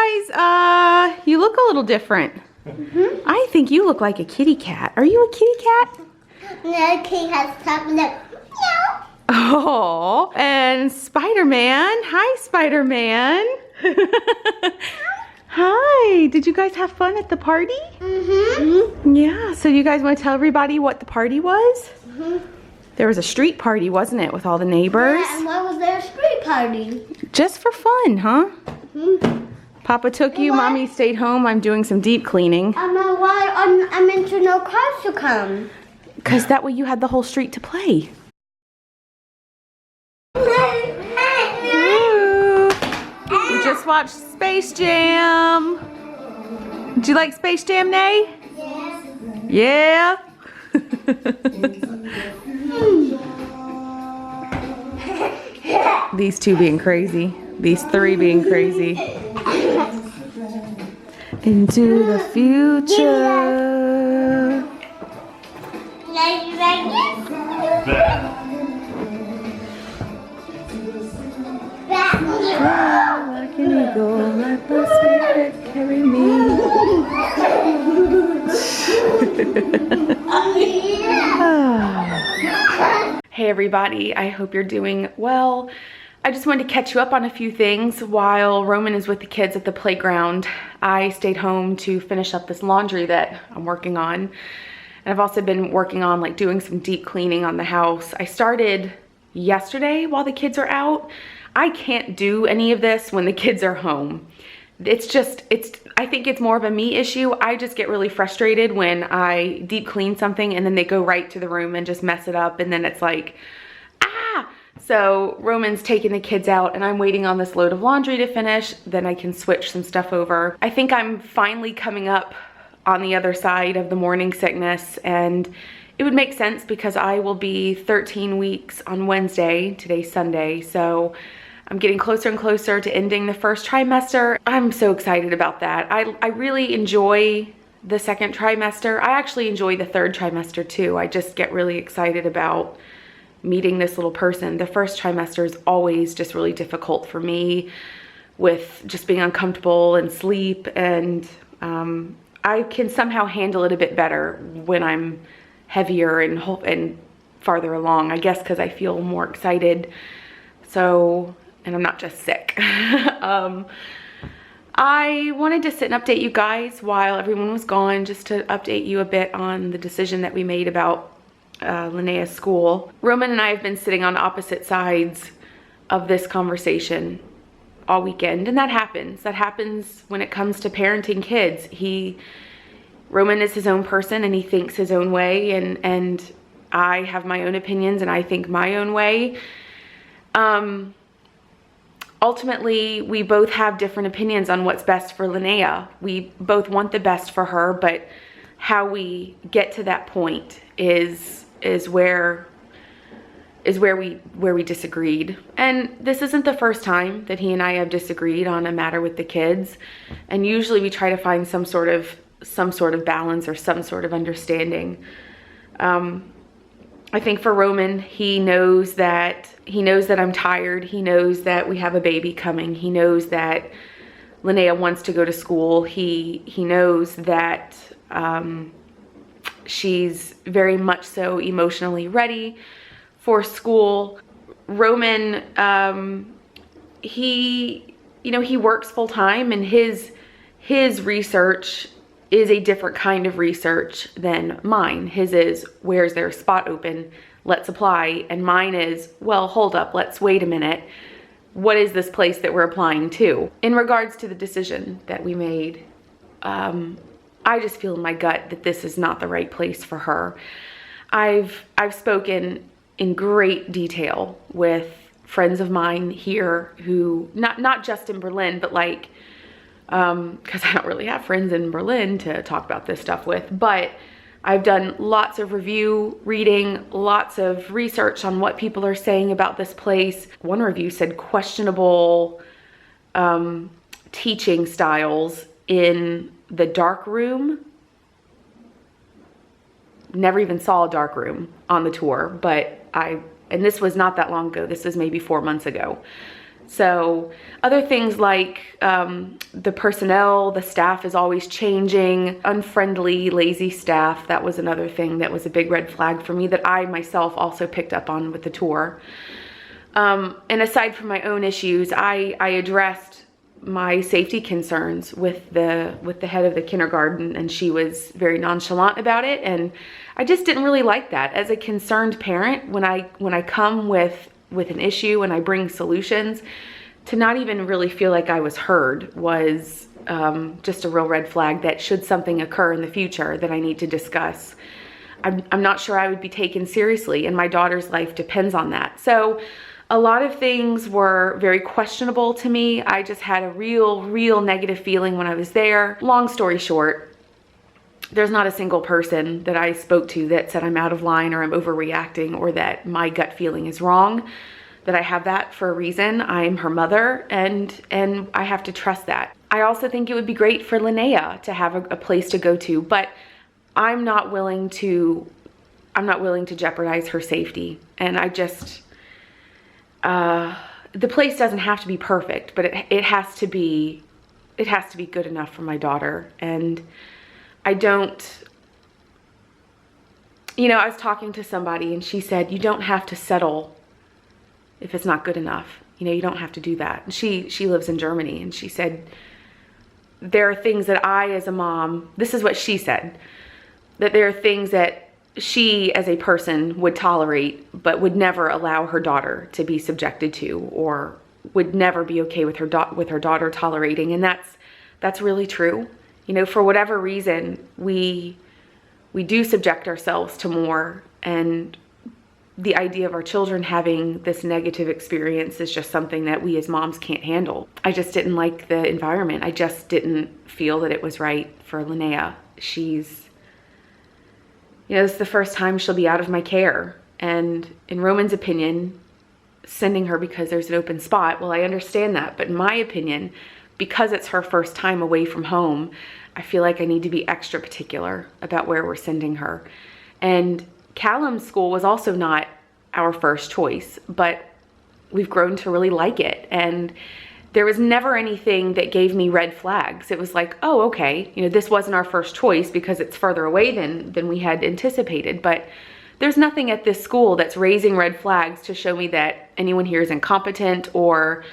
guys, you look a little different. I think you look like a kitty cat. Are you a kitty cat? No, kitty has top lip. Meow. Oh, and Spider-Man. Hi, Spider-Man. Hi, did you guys have fun at the party? Yeah, so you guys want to tell everybody what the party was? There was a street party, wasn't it, with all the neighbors? Yeah, and why was there a street party? Just for fun, huh? Papa took you, Mommy stayed home. I'm doing some deep cleaning. I know why I meant to no cars to come. Because that way you had the whole street to play. We just watched Space Jam. Did you like Space Jam, Nay? Yeah. These two being crazy. These three being crazy. Into the future. Like an eagle, let the spirit carry me. Hey everybody, I hope you're doing well. I just wanted to catch you up on a few things. While Roman is with the kids at the playground, I stayed home to finish up this laundry that I'm working on. And I've also been working on like doing some deep cleaning on the house. I started yesterday while the kids are out. I can't do any of this when the kids are home. I think it's more of a me issue. I just get really frustrated when I deep clean something and then they go right to the room and just mess it up, and then it's like, ah! So Roman's taking the kids out and I'm waiting on this load of laundry to finish, then I can switch some stuff over. I think I'm finally coming up on the other side of the morning sickness, and it would make sense because I will be 13 weeks on Wednesday. Today's Sunday, so I'm getting closer and closer to ending the first trimester. I'm so excited about that. I really enjoy the second trimester. I actually enjoy the third trimester too. I just get really excited about meeting this little person. The first trimester is always just really difficult for me with just being uncomfortable and sleep, and I can somehow handle it a bit better when I'm heavier and farther along, I guess because I feel more excited. So, and I'm not just sick. I wanted to sit and update you guys while everyone was gone, just to update you a bit on the decision that we made about Linnea's school. Roman and I have been sitting on opposite sides of this conversation all weekend, and that happens. That happens when it comes to parenting kids. Roman is his own person and he thinks his own way, and I have my own opinions and I think my own way. Ultimately, we both have different opinions on what's best for Linnea. We both want the best for her, but how we get to that point is where we disagreed. And this isn't the first time that he and I have disagreed on a matter with the kids. And usually we try to find some sort of balance or some sort of understanding. I think for Roman, he knows that I'm tired. He knows that we have a baby coming. He knows that Linnea wants to go to school. He knows that she's very much so emotionally ready for school. Roman, he works full time, and his research is a different kind of research than mine. His is, where's there a spot open? Let's apply. And mine is, well, hold up, let's wait a minute. What is this place that we're applying to? In regards to the decision that we made, I just feel in my gut that this is not the right place for her. I've spoken in great detail with friends of mine here who, not just in Berlin, but like, because I don't really have friends in Berlin to talk about this stuff with, but I've done lots of review reading, lots of research on what people are saying about this place. One review said questionable teaching styles in the dark room. Never even saw a dark room on the tour, but and this was not that long ago. This was maybe 4 months ago. So other things like the personnel, the staff is always changing, unfriendly, lazy staff. That was another thing that was a big red flag for me that I myself also picked up on with the tour. And aside from my own issues, I addressed my safety concerns with the head of the kindergarten, and she was very nonchalant about it, and I just didn't really like that. As a concerned parent, when I come with an issue and I bring solutions, to not even really feel like I was heard was just a real red flag that should something occur in the future that I need to discuss, I'm not sure I would be taken seriously, and my daughter's life depends on that. So a lot of things were very questionable to me. I just had a real negative feeling when I was there. Long story short, there's not a single person that I spoke to that said I'm out of line or I'm overreacting or that my gut feeling is wrong, that I have that for a reason. I'm her mother, and I have to trust that. I also think it would be great for Linnea to have a place to go to, but I'm not willing to jeopardize her safety. And I just, the place doesn't have to be perfect, but it has to be good enough for my daughter. And I don't, I was talking to somebody and she said, you don't have to settle if it's not good enough. You don't have to do that. And she lives in Germany, and she said, there are things that I, as a mom, this is what she said, that there are things that she as a person would tolerate, but would never allow her daughter to be subjected to, or would never be okay with her daughter tolerating. And that's really true. For whatever reason, we do subject ourselves to more, and the idea of our children having this negative experience is just something that we as moms can't handle. I just didn't like the environment. I just didn't feel that it was right for Linnea. She's, this is the first time she'll be out of my care. And in Roman's opinion, sending her because there's an open spot, well, I understand that. But in my opinion, because it's her first time away from home, I feel like I need to be extra particular about where we're sending her. And Callum's school was also not our first choice, but we've grown to really like it. And there was never anything that gave me red flags. It was like, oh, okay, this wasn't our first choice because it's further away than we had anticipated. But there's nothing at this school that's raising red flags to show me that anyone here is incompetent or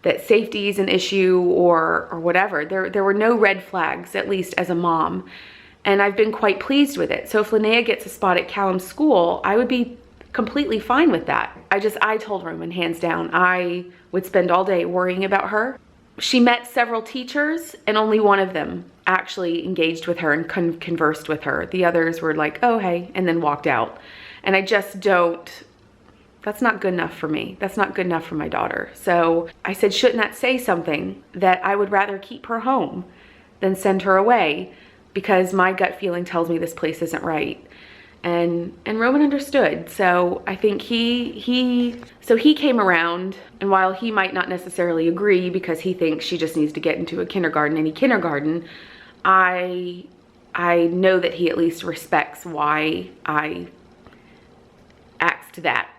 that safety is an issue or whatever. There were no red flags, at least as a mom. And I've been quite pleased with it. So if Linnea gets a spot at Callum's school, I would be completely fine with that. I told Roman, hands down, I would spend all day worrying about her. She met several teachers, and only one of them actually engaged with her and conversed with her. The others were like, oh, hey, and then walked out. And I just don't, that's not good enough for me. That's not good enough for my daughter. So I said, shouldn't that say something that I would rather keep her home than send her away? Because my gut feeling tells me this place isn't right. And Roman understood. So I think he came around, and while he might not necessarily agree because he thinks she just needs to get into a kindergarten, any kindergarten, I know that he at least respects why I asked that.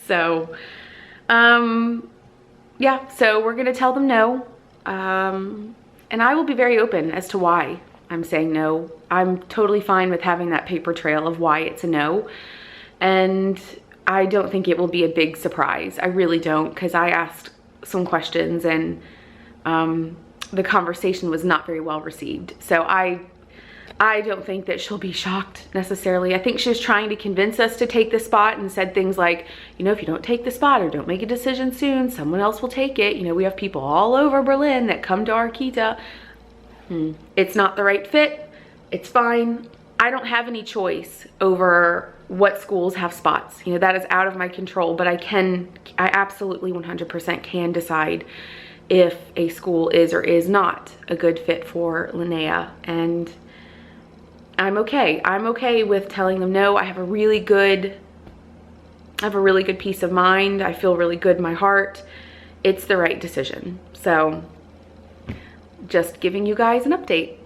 So, yeah, so we're gonna tell them no. And I will be very open as to why I'm saying no. I'm totally fine with having that paper trail of why it's a no. And I don't think it will be a big surprise. I really don't, because I asked some questions and the conversation was not very well received. So I don't think that she'll be shocked necessarily. I think she was trying to convince us to take the spot and said things like, if you don't take the spot or don't make a decision soon, someone else will take it. We have people all over Berlin that come to our kita. It's not the right fit. It's fine. I don't have any choice over what schools have spots. That is out of my control, but I absolutely 100% can decide if a school is or is not a good fit for Linnea. And I'm okay. I'm okay with telling them no. I have a really good peace of mind. I feel really good in my heart. It's the right decision. So just giving you guys an update.